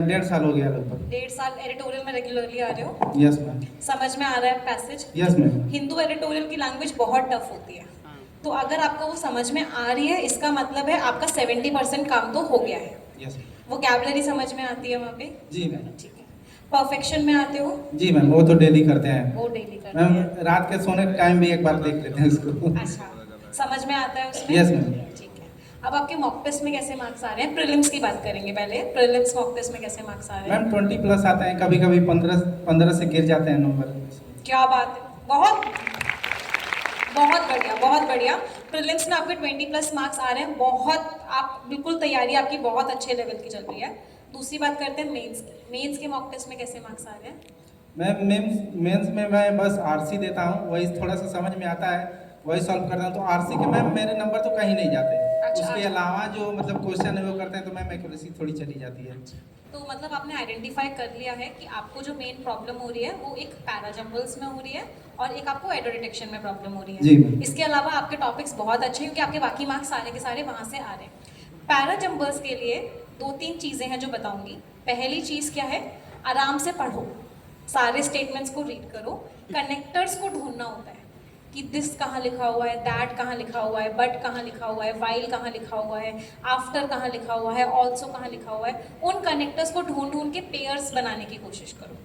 1.5 साल हो गया लगभग। 1.5 साल एडिटोरियल में रेगुलरली आ रहे हो? Yes ma'am. समझ में आ रहा है passage? Yes ma'am. Hindu editorial की लैंग्वेज बहुत टफ होती है, तो अगर आपको वो समझ में आ रही है इसका मतलब है आपका 70% काम तो हो गया है। यस। वोकैबुलरी समझ में आती है वहाँ पे? जी मैम। ठीक है। परफेक्शन में आते हो? जी मैम, वो तो डेली करते हैं। वो डेली करते मैम हैं। रात के सोने के टाइम भी एक बार देख लेते हैं उसको। अच्छा, समझ में आता है उसमें? Yes ma'am. ठीक है। अब आपके मॉक टेस्ट में कैसे मार्क्स आ रहे हैं? प्रीलिम्स की बात करेंगे पहले। प्रीलिम्स मॉक टेस्ट में कैसे मार्क्स आ रहे हैं? मैम 20+ आते हैं, कभी कभी 15 से गिर जाते हैं नंबर। क्या बात है, बहुत बहुत बढ़िया, बहुत बढ़िया। प्रीलिम्स में आपके 20+ मार्क्स आ रहे हैं, बहुत आप बिल्कुल तैयारी आपकी बहुत अच्छे लेवल की चल रही है। दूसरी बात करते हैं मेंस की। मेंस के मॉक टेस्ट में कैसे मार्क्स आ रहे हैं? मैम मेंस में मैं बस आरसी देता हूँ, वही थोड़ा सा समझ में आता है, वही सॉल्व करता हूँ। तो आरसी के मैम मेरे नंबर तो कहीं नहीं जाते। अच्छा, उसके अच्छा। अलावा जो मतलब क्वेश्चन है वो करते हैं तो मैम एक्यूरेसी थोड़ी चली जाती है। तो मतलब आपने आइडेंटिफाई कर लिया है कि आपको जो मेन प्रॉब्लम हो रही है वो एक पैराजम्बल्स में हो रही है और एक आपको एडो डिटेक्शन में प्रॉब्लम हो रही है। जी मैम। इसके अलावा आपके टॉपिक्स बहुत अच्छे हैं क्योंकि आपके बाकी मार्क्स सारे के सारे वहाँ से आ रहे हैं। पैराजम्बल्स के लिए 2-3 चीज़ें हैं जो बताऊंगी। पहली चीज़ क्या है, आराम से पढ़ो, सारे स्टेटमेंट्स को रीड करो, कनेक्टर्स को ढूंढना होता है कि दिस कहाँ लिखा हुआ है, दैट कहाँ लिखा हुआ है, बट कहाँ लिखा हुआ है, वाइल कहाँ लिखा हुआ है, आफ्टर कहाँ लिखा हुआ है, ऑल्सो कहाँ लिखा हुआ है। उन कनेक्टर्स को ढूंढ ढूंढ के पेयर्स बनाने की कोशिश करो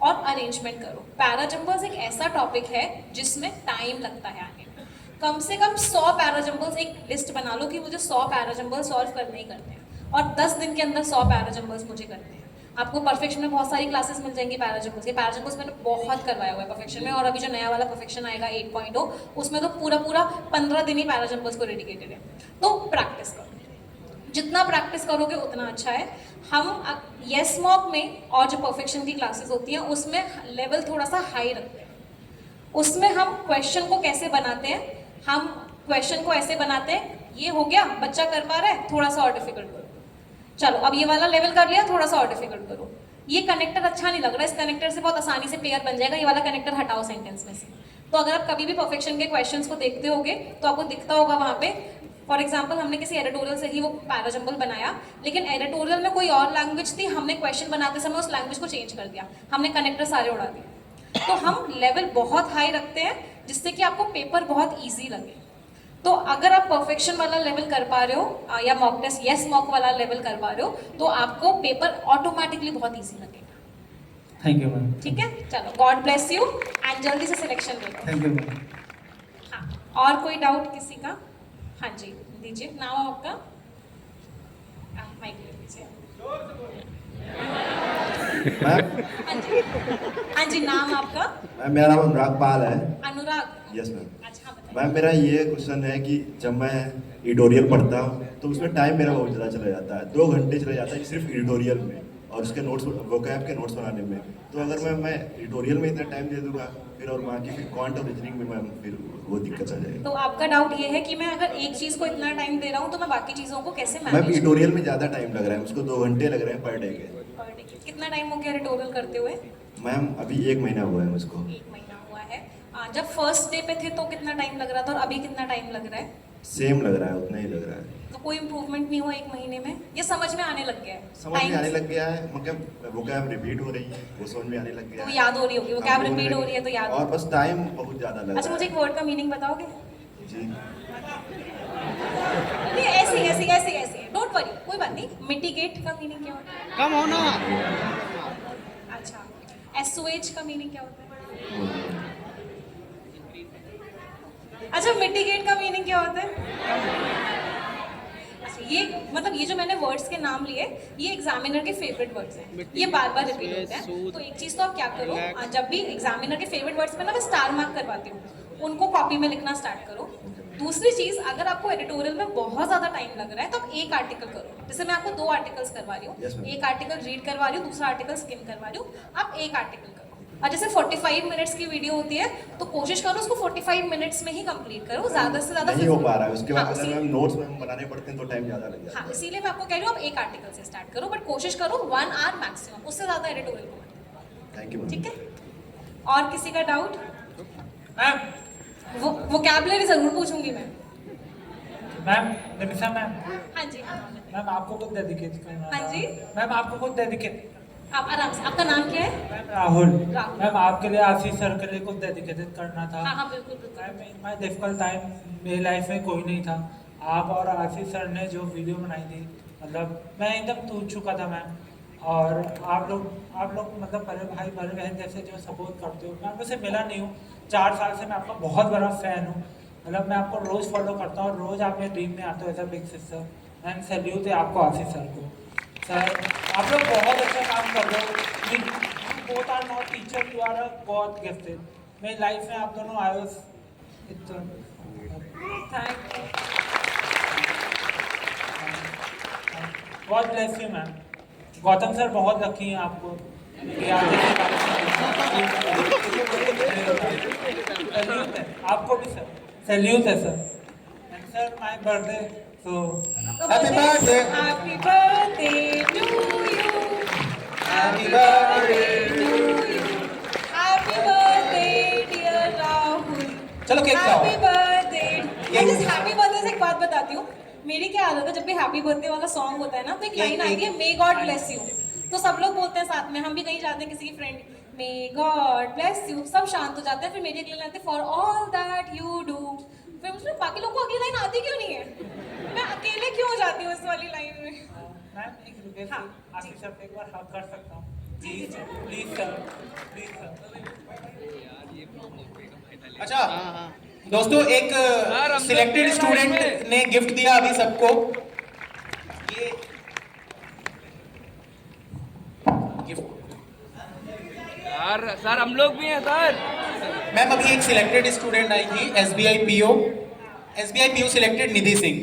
और अरेंजमेंट करो। पैराजम्बल्स एक ऐसा टॉपिक है जिसमें टाइम लगता है आने में। कम से कम 100 पैराजम्बल्स, एक लिस्ट बना लो कि मुझे 100 पैराजम्बल्स सॉल्व करने ही करते हैं और 10 दिन के अंदर 100 पैराजम्बल्स मुझे करते हैं। आपको परफेक्शन में बहुत सारी क्लासेस मिल जाएंगी पैराजम्बल्स के। पैराजम्बल्स मैंने बहुत करवाया हुआ है परफेक्शन में, और अभी जो नया वाला परफेक्शन आएगा 8.0 उसमें तो पूरा पूरा 15 दिन ही पैराजम्बल्स को डेडिकेटेड है। तो प्रैक्टिस करो, जितना प्रैक्टिस करोगे उतना अच्छा है। हम यस मॉक में और जो परफेक्शन की क्लासेस होती हैं उसमें लेवल थोड़ा सा हाई रखते हैं। उसमें हम क्वेश्चन को कैसे बनाते हैं, हम क्वेश्चन को ऐसे बनाते हैं, ये हो गया, बच्चा कर पा रहा है, थोड़ा सा और डिफिकल्ट करो। चलो अब ये वाला लेवल कर लिया, थोड़ा सा और डिफिकल्ट करो। ये कनेक्टर अच्छा नहीं लग रहा, इस कनेक्टर से बहुत आसानी से पेयर बन जाएगा, ये वाला कनेक्टर हटाओ सेंटेंस में से। तो अगर आप कभी भी परफेक्शन के क्वेश्चंस को देखते होगे तो आपको दिखता होगा वहाँ पे, फॉर एग्जाम्पल हमने किसी एडिटोरियल से ही वो पैराजम्बल बनाया, लेकिन एडिटोरियल में कोई और लैंग्वेज थी, हमने क्वेश्चन बनाते समय उस लैंग्वेज को चेंज कर दिया, हमने कनेक्टर सारे उड़ा दिए। तो हम लेवल बहुत हाई रखते हैं जिससे कि आपको पेपर बहुत ईजी लगे। तो अगर आप परफेक्शन वाला लेवल कर पा रहे हो या मॉक टेस्ट यस मॉक वाला लेवल कर पा रहे हो तो आपको पेपर ऑटोमेटिकली बहुत इजी लगेगा। Thank you ma'am. ठीक है, चलो गॉड ब्लेस यू एंड जल्दी से सिलेक्शन ले लो। Thank you ma'am. हाँ, और कोई डाउट किसी का? हाँ जी दीजिए, नाम आपका? माइक ले लीजिए। मैम, हाँ जी, हाँ जी, नाम आपका? मैम मेरा नाम अनुराग पाल है। अनुराग? Yes ma'am. अच्छा बताइए। मैम मेरा ये क्वेश्चन है कि जब मैं एडिटोरियल पढ़ता हूँ तो उसमें टाइम मेरा बहुत ज़्यादा चला जाता है, 2 घंटे चले जाता है सिर्फ एडिटोरियल में और उसके नोट्स वोकैब के नोट्स बनाने में। तो अगर मैं एडिटोरियल में इतना टाइम दे दूंगा फिर और बाकी फिर क्वांट और रीजनिंग में मैम फिर वो दिक्कत आ जाएगी। तो आपका डाउट ये है कि मैं अगर एक चीज को इतना टाइम दे रहा हूँ तो मैं बाकी चीजों को कैसे मैम मैनेज? एडिटोरियल में ज़्यादा टाइम लग रहा है, उसको 2 घंटे लग रहे हैं पर डे के। कितना टाइम हो गया एडिटोरियल करते हुए? मैम अभी 1 महीना हुआ है मुझको। 1 महीना हुआ है। जब फर्स्ट डे पे थे तो कितना टाइम लग रहा था और अभी कितना टाइम लग रहा है? सेम लग रहा है, उतना ही लग रहा है। तो कोई इम्प्रूवमेंट नहीं हुआ 1 महीने में? ये समझ में आने लग गया है? समझ में आने लग गया है, मतलब वोकैब रिपीट हो रही है, वो समझ में आने लग गया तो है। याद हो रही होगी, वो कैब हाँ, रिपीट हो रही है तो याद और हो। बस टाइम बहुत ज़्यादा लग अच्छा रहा मुझे है। एक वर्ड का मीनिंग बताओगे? जी नहीं ऐसे ही ऐसे ही ऐसे ही ऐसे ही, डोंट वरी, कोई बात नहीं। मिटिगेट का मीनिंग क्या होता है? कम होना। अच्छा, एसओएच का मीनिंग क्या होता है? अच्छा, मिटिगेट का मीनिंग क्या होता है? अच्छा, ये मतलब ये जो मैंने वर्ड्स के नाम लिए ये एग्जामिनर के फेवरेट वर्ड्स हैं, ये बार बार रिपीट होते हैं। तो एक चीज तो आप क्या करो, जब भी एग्जामिनर के फेवरेट वर्ड्स पे ना मैं स्टार मार्क करवाती हूँ, उनको कॉपी में लिखना स्टार्ट करो। दूसरी चीज, अगर आपको एडिटोरियल में बहुत ज्यादा टाइम लग रहा है तो आप एक आर्टिकल करो। जैसे मैं आपको 2 आर्टिकल्स करवा रही Yes, हूँ, ma'am. एक आर्टिकल रीड करवा रही हूँ, दूसरा आर्टिकल स्किम करवा रही हूँ, आप एक आर्टिकल करो। और जैसे 45 मिनट्स की वीडियो होती है तो कोशिश करो उसको 45 मिनट्स में ही कंप्लीट करो, ज्यादा से ज्यादा नहीं हो पा रहा है, उसके बाद हाँ, अगर मैम नोट्स मैम बनाने पड़ते हैं तो टाइम ज़्यादा लग जाता हाँ है। इसीलिए मैं आपको कह रही हूँ आप एक आर्टिकल से स्टार्ट करो, बट कोशिश करो 1 आवर मैक्सिमम, उससे ज्यादा एडिटोरियल को मत। थैंक यू ठीक मैम। है, और किसी का डाउट? मैम वो कैबलरी जरूर पूछूंगी मैं। मैम निमिषा मैम हाँ जी हाँ। मैम आपको खुद डेडिकेट करना हाँ था। जी। मैम आपको खुद डेडिकेट। आप आराम से, आपका नाम क्या है? मैम राहुल। राहुल। मैम आपके लिए आशीष सर के लिए कुछ डेडिकेटेड करना था। हाँ हाँ बिल्कुल बिल्कुल। मैम इन माई डिफिकल्ट टाइम मेरी लाइफ में कोई नहीं था, आप और आशीष सर ने जो वीडियो बनाई थी, मतलब मैं एकदम टूट चुका था मैम। और आप लोग मतलब बड़े भाई बड़े बहन जैसे जो सपोर्ट करते हो। मैं आपसे मिला नहीं हूँ, 4 साल से मैं आपका बहुत बड़ा फ़ैन हूँ। मतलब मैं आपको रोज़ फॉलो करता हूँ, रोज़ आप मेरे ड्रीम में आते हो as a big sister. And salute है आपको आशीष सर को। सर आप लोग बहुत अच्छा काम कर रहे हो। You both are not teacher, you are a god gifted. मेरी लाइफ में आप दोनों आए हो। Thank you. God bless you ma'am. Gautam sir बहुत लकी हैं आपको। ये आगे से सैल्यूट है आपको भी सर, सैल्यूट है sir. And sir my birthday so Happy birthday. Happy birthday to you. Happy birthday to you. Happy birthday dear Rahul. चलो केक खाओ। Happy birthday. मैं जिस हैप्पी बर्थडे से एक बात बताती हूँ। मेरी क्या आदत है, जब भी हैप्पी बर्थडे वाला सॉन्ग होता है ना, तो एक लाइन आती है मे गॉड ब्लेस यू। तो सब लोग बोलते हैं साथ में, हम भी कहीं जाते हैं किसी की friend, may God bless you, सब शांत हो जाते हैं। फिर मेरी अगली लाइन आती है for all that you do. फिर मुझे बाकी लोगों को अगली लाइन आती क्यों नहीं है? मैं अकेले क्यों हो जाती हूँ इस वाली लाइन में? मैम एक रिक्वेस्ट हाँ, आशीष सर से एक बार हक कर सकता हूँ please please sir, please sir. अच्छा दोस्तों, एक सिलेक्टेड स्टूडेंट ने गिफ्ट दिया अभी सबको। ये गिफ्ट यार सर हम लोग भी हैं सर। मैम, अभी एक सिलेक्टेड स्टूडेंट आई थी एसबीआई पीओ सिलेक्टेड निधि सिंह,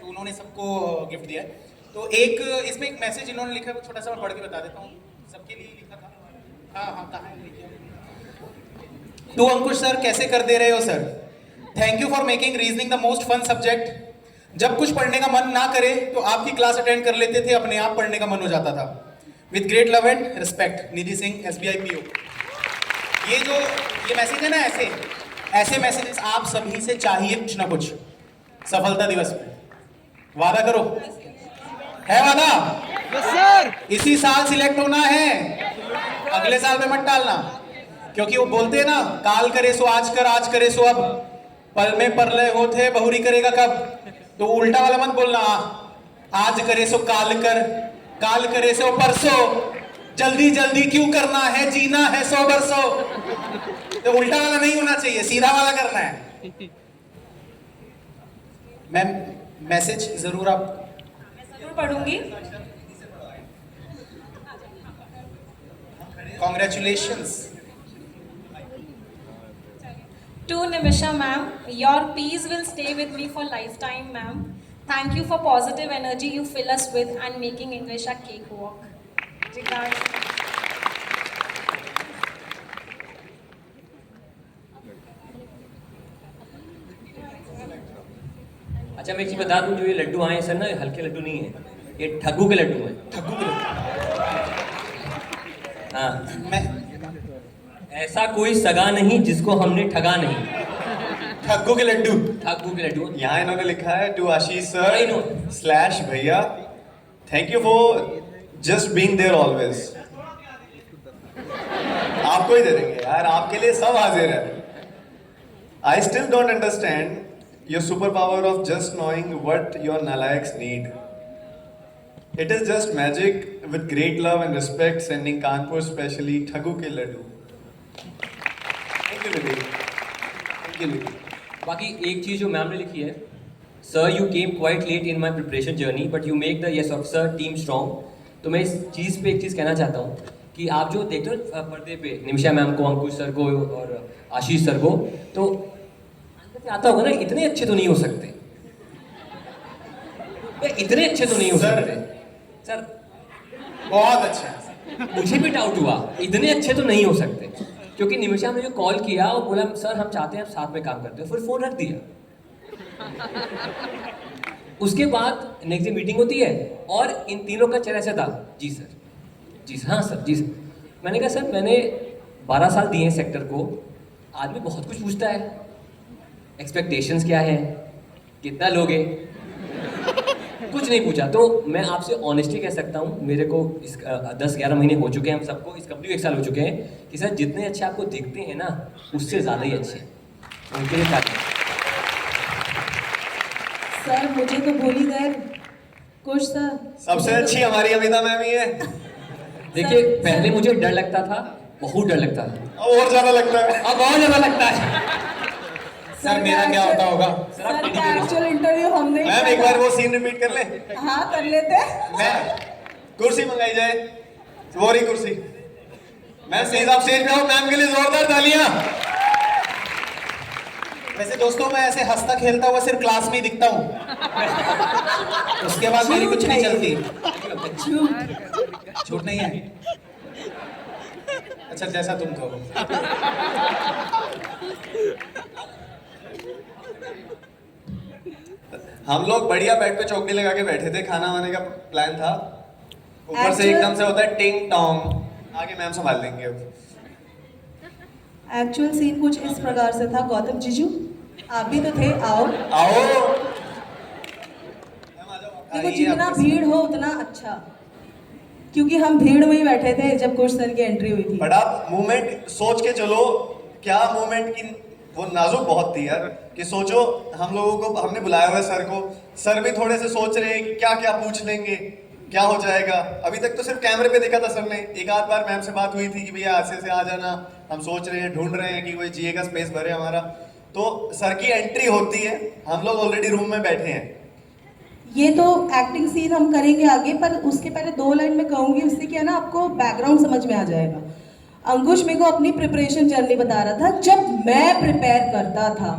तो उन्होंने सबको गिफ्ट दिया है। तो एक इसमें एक मैसेज इन्होंने लिखा है, वो छोटा सा मैं पढ़ के बता देता हूँ। सबके लिए लिखा था। हाँ कहाँ है, लिखिए। टू अंकुश सर, कैसे कर दे रहे हो sir? Thank you for making reasoning the most fun subject. जब कुछ पढ़ने का मन ना करे तो आपकी क्लास अटेंड कर लेते थे, अपने आप पढ़ने का मन हो जाता था। With great love and respect, Nidhi Singh SBI PO. ये मैसेज है ना, ऐसे मैसेजेस आप सभी से चाहिए कुछ ना कुछ सफलता दिवस में। वादा करो, है वादा? सर इसी साल सिलेक्ट होना है, अगले साल में मत डालना। क्योंकि वो बोलते हैं ना, काल करे सो आज कर, आज करे सो अब, पल में परलय होते बहुरी करेगा कब। तो उल्टा वाला मत बोलना, आज करे सो काल कर, काल करे सो परसों, जल्दी जल्दी क्यों करना है, जीना है 100 बरसों। तो उल्टा वाला नहीं होना चाहिए, सीधा वाला करना है। मैम मैसेज जरूर आप जरूर पढ़ूंगी। Congratulations. To Nimisha ma'am, your peace will stay with me for lifetime ma'am. Thank you for positive energy you fill us with and making English a cakewalk. Regards. अच्छा मैं एक चीज बता दूं, जो ये लड्डू आए हैं सर ना, ये हल्के लड्डू नहीं है, ये ठग्गू के लड्डू हैं। ठग्गू के हाँ, मैं ऐसा कोई सगा नहीं जिसको हमने ठगा नहीं। ठग्गू के लड्डू। ठग्गू के लड्डू। यहाँ इन्होंने लिखा है to Ashish I know. Sir slash भैया, thank you for just being there always. आपको ही दे देंगे यार, आपके लिए सब हाजिर है। I still don't understand your super power of just knowing what your नालायक्स need. It is just magic with great love and respect, sending Kanpur specially Thaggu के laddu. Thank you Vivek, thank you Vivek. बाकी एक चीज जो मैम ने लिखी है, sir you came quite late in my preparation journey but you make the yes officer team strong. तो मैं इस चीज़ पे एक चीज़ कहना चाहता हूँ कि आप जो देखते हो पर्दे पे निमिषा मैम को, अंकुश सर को और आशीष सर को, तो अंदर से आता होगा ना, इतने अच्छे तो नहीं हो सकते, इतने अच्छे तो नहीं हो सर। सकते सर। बहुत अच्छा। मुझे भी डाउट हुआ, इतने अच्छे तो नहीं हो सकते, क्योंकि निमिषा ने जो कॉल किया और बोला सर हम चाहते हैं आप साथ में काम करते हो, फिर फोन रख दिया। उसके बाद नेक्स्ट डे मीटिंग होती है और इन तीनों का चेहरा ऐसा था, जी सर, जी सर, हाँ सर, जी सर। मैंने कहा सर मैंने 12 साल दिए हैं सेक्टर को, आदमी बहुत कुछ पूछता है, एक्सपेक्टेशंस क्या है, कितना लोगे, कुछ नहीं पूछा। तो मैं आपसे ऑनेस्टली कह सकता हूँ, मेरे को इस 10-11 महीने हो चुके हैं हम सबको, इस कंपनी को 1 साल हो चुके हैं, कि सर जितने अच्छे आपको दिखते हैं ना, उससे ज़्यादा ही अच्छे उनके लिए तारीफ। सर मुझे तो भूल ही गए कुछ सर। सबसे अच्छी हमारी अमिता मैम ही है। देखिए पहले मुझे डर लगता था, बहुत डर लगता था, अब और ज्यादा लगता है। अब बहुत ज़्यादा लगता है। सर मेरा क्या होता होगा? सर का एक्चुअल इंटरव्यू हमने ही मैम एक किया बार वो सीन रिपीट कर ले। था। हाँ कर लेते। मैं कुर्सी मंगाई जाए, वो रही कुर्सी। मैं सीधा आप स्टेज पे हूँ, मैम के लिए जोरदार तालियां। वैसे दोस्तों मैं ऐसे हंसता खेलता हुआ सिर्फ क्लास में ही दिखता हूँ, उसके बाद मेरी कुछ नहीं चलती। झूठ नहीं है। अच्छा जैसा तुम कहो। हम लोग बढ़िया बेड पे चौकड़ी लगा के बैठे थे, खाना वाने का प्लान था। ऊपर से Actual- एकदम से होता है टिंग टोंग, आगे मैम संभाल लेंगे अब। एक्चुअल सीन कुछ इस प्रकार से था। गौतम जीजू आप भी तो थे, आओ। आओ देखो जितना भीड़ हो उतना अच्छा, क्योंकि हम भीड़ में ही बैठे थे जब कुछ सर की एंट्री हुई थी। बड़ा मूवमेंट सोच के चलो, क्या मूवमेंट की वो नाजुक बहुत थी यार। कि सोचो हम लोगों को हमने बुलाया हुआ है सर को, सर भी थोड़े से सोच रहे हैं कि क्या क्या पूछ लेंगे, क्या हो जाएगा। अभी तक तो सिर्फ कैमरे पे देखा था सर ने, एक आध बार मैम से बात हुई थी कि भैया ऐसे से आ जाना, हम सोच रहे हैं, ढूंढ रहे हैं कि कोई जिए का स्पेस भरे हमारा। तो सर की एंट्री होती है, हम लोग ऑलरेडी रूम में बैठे हैं। ये तो एक्टिंग सीन हम करेंगे आगे, पर उसके पहले 2 लाइन में कहूंगी, उससे क्या ना आपको बैकग्राउंड समझ में आ जाएगा। अंकुश मेरे को अपनी प्रिपरेशन जर्नी बता रहा था। जब मैं प्रिपेयर करता था,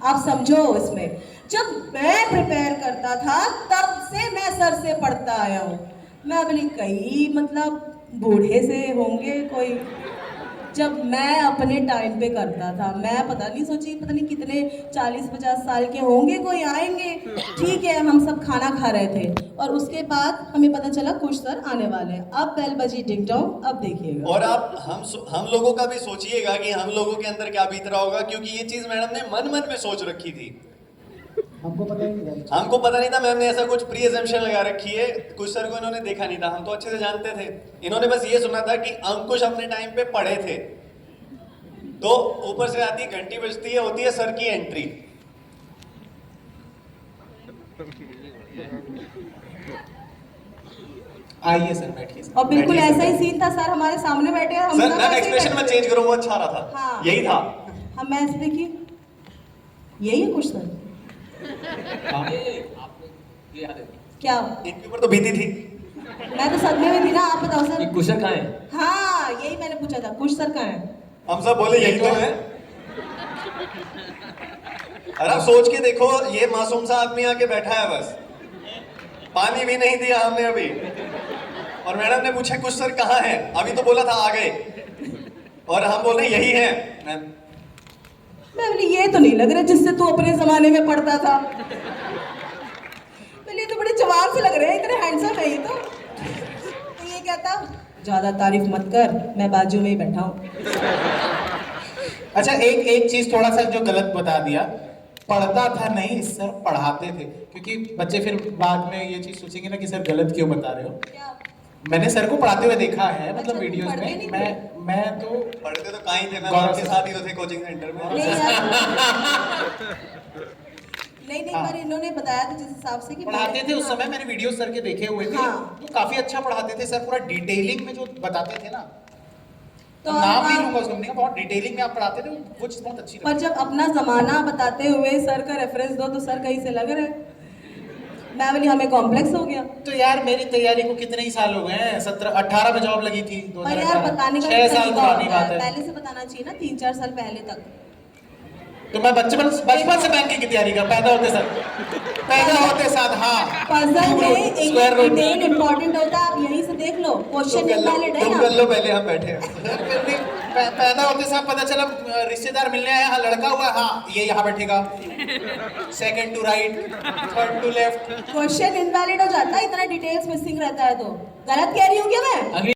आप समझो इसमें, जब मैं प्रिपेयर करता था तब से मैं सर से पढ़ता आया हूँ। मैं बोली कई मतलब बूढ़े से होंगे कोई, जब मैं अपने टाइम पे करता था। मैं पता नहीं सोची पता नहीं कितने 40-50 साल के होंगे कोई आएंगे, ठीक है हम सब खाना खा रहे थे और उसके बाद हमें पता चला कुछ सर आने वाले हैं। अब बेल बजी टिंग टोंग, अब देखिएगा। और आप हम लोगों का भी सोचिएगा कि हम लोगों के अंदर क्या बीत रहा होगा, क्योंकि ये चीज मैडम ने मन मन में सोच रखी थी। हमको पता नहीं था मैम ने ऐसा कुछ प्री एजम्पशन लगा रखी है। कुछ सर को इन्होंने देखा नहीं था, हम तो अच्छे से जानते थे। इन्होंने बस ये सुना था कि अंकुश अपने टाइम पे पढ़े थे। तो ऊपर से आती है, घंटी बजती है, होती है सर की एंट्री। आइए सर बैठिए सर। और बिल्कुल बैठिए ऐसा सर। ही सीन था सर, हमारे सामने बैठे हैं हम सर सब मैम ऐसे ही एक्सप्रेशन बैठे मत थे। चेंज करो, वो अच्छा रहा था। हाँ। यही था। हम ऐसे देखिए, यही है कुछ सर। ये याद है क्या? इनके ऊपर तो बीती थी। मैं तो सदमे में थी ना, आप बताओ कि सर। कुशल कहाँ है? हाँ यही मैंने पूछा था, कुछ सर कहाँ है? हम सब बोले यही तो है। अरे आप सोच के देखो, ये मासूम सा आदमी आके बैठा है, बस पानी भी नहीं दिया हमने अभी, और मैडम ने पूछा कुछ सर कहाँ है, अभी तो बोला था आ गए, और हम बोल रहे यही है। मैम मैं बोली ये तो नहीं लग रहा जिससे तू अपने जमाने में पढ़ता था। बोली तो बड़े जवान से लग रहे हैं, इतने हैंडसम है ये तो ये कहता ज्यादा तारीफ मत कर, मैं बाजू में ही बैठा हूँ। अच्छा एक चीज थोड़ा सा जो गलत बता दिया, पढ़ता था नहीं सर पढ़ाते थे, क्योंकि बच्चे फिर बाद में ये चीज सोचेंगे ना कि सर गलत क्यों बता रहे हो। क्या? मैंने सर को पढ़ाते हुए देखा है, मतलब अच्छा, वीडियोस पढ़ते में। नहीं मैं तो पढ़ते तो कहीं थे, मैम गौरव आपके सर। साथ ही तो थे कोचिंग सेंटर में। नहीं यार। नहीं हाँ। पर इन्होंने बताया था जिस हिसाब से कि पढ़ाते थे उस समय, मैंने वीडियो सर के देखे हुए थे। हाँ। वो काफी अच्छा पढ़ाते थे सर, पूरा डिटेलिंग में जो बताते थे ना, तो तो नाम नहीं आप- लूंगा उसको, बहुत डिटेलिंग में आप पढ़ाते थे, वो चीज बहुत अच्छी पर लगी। जब अपना जमाना बताते हुए सर का रेफरेंस दो तो सर कहीं से लग रहे हैं। मैं बोली हमें कॉम्प्लेक्स हो गया। तो यार मेरी तैयारी को कितने ही साल हो गए हैं, 17-18 में जॉब लगी थी, पर यार बताने का 6 साल तरीका पुरानी होता बात है, है। पहले से बताना चाहिए ना, 3-4 साल पहले तक। तो मैं बचपन से बैंकिंग की तैयारी कर, पैदा होते साथ हाँ। पजल में एक स्क्वायर रूट डिटेल इंपॉर्टेंट होता है, आप यहीं से देख लो, क्वेश्चन इनवैलिड है तुम ना। कर लो पहले, हम बैठे हैं। पैदा होते साथ पता चला रिश्तेदार मिलने आए, हाँ लड़का हुआ, हाँ ये यहाँ बैठेगा, second to right, third to left. Question invalid हो जाता है, इतना डिटेल्स मिसिंग रहता है तो। गलत कह रही हूँ क्या मैं? अगली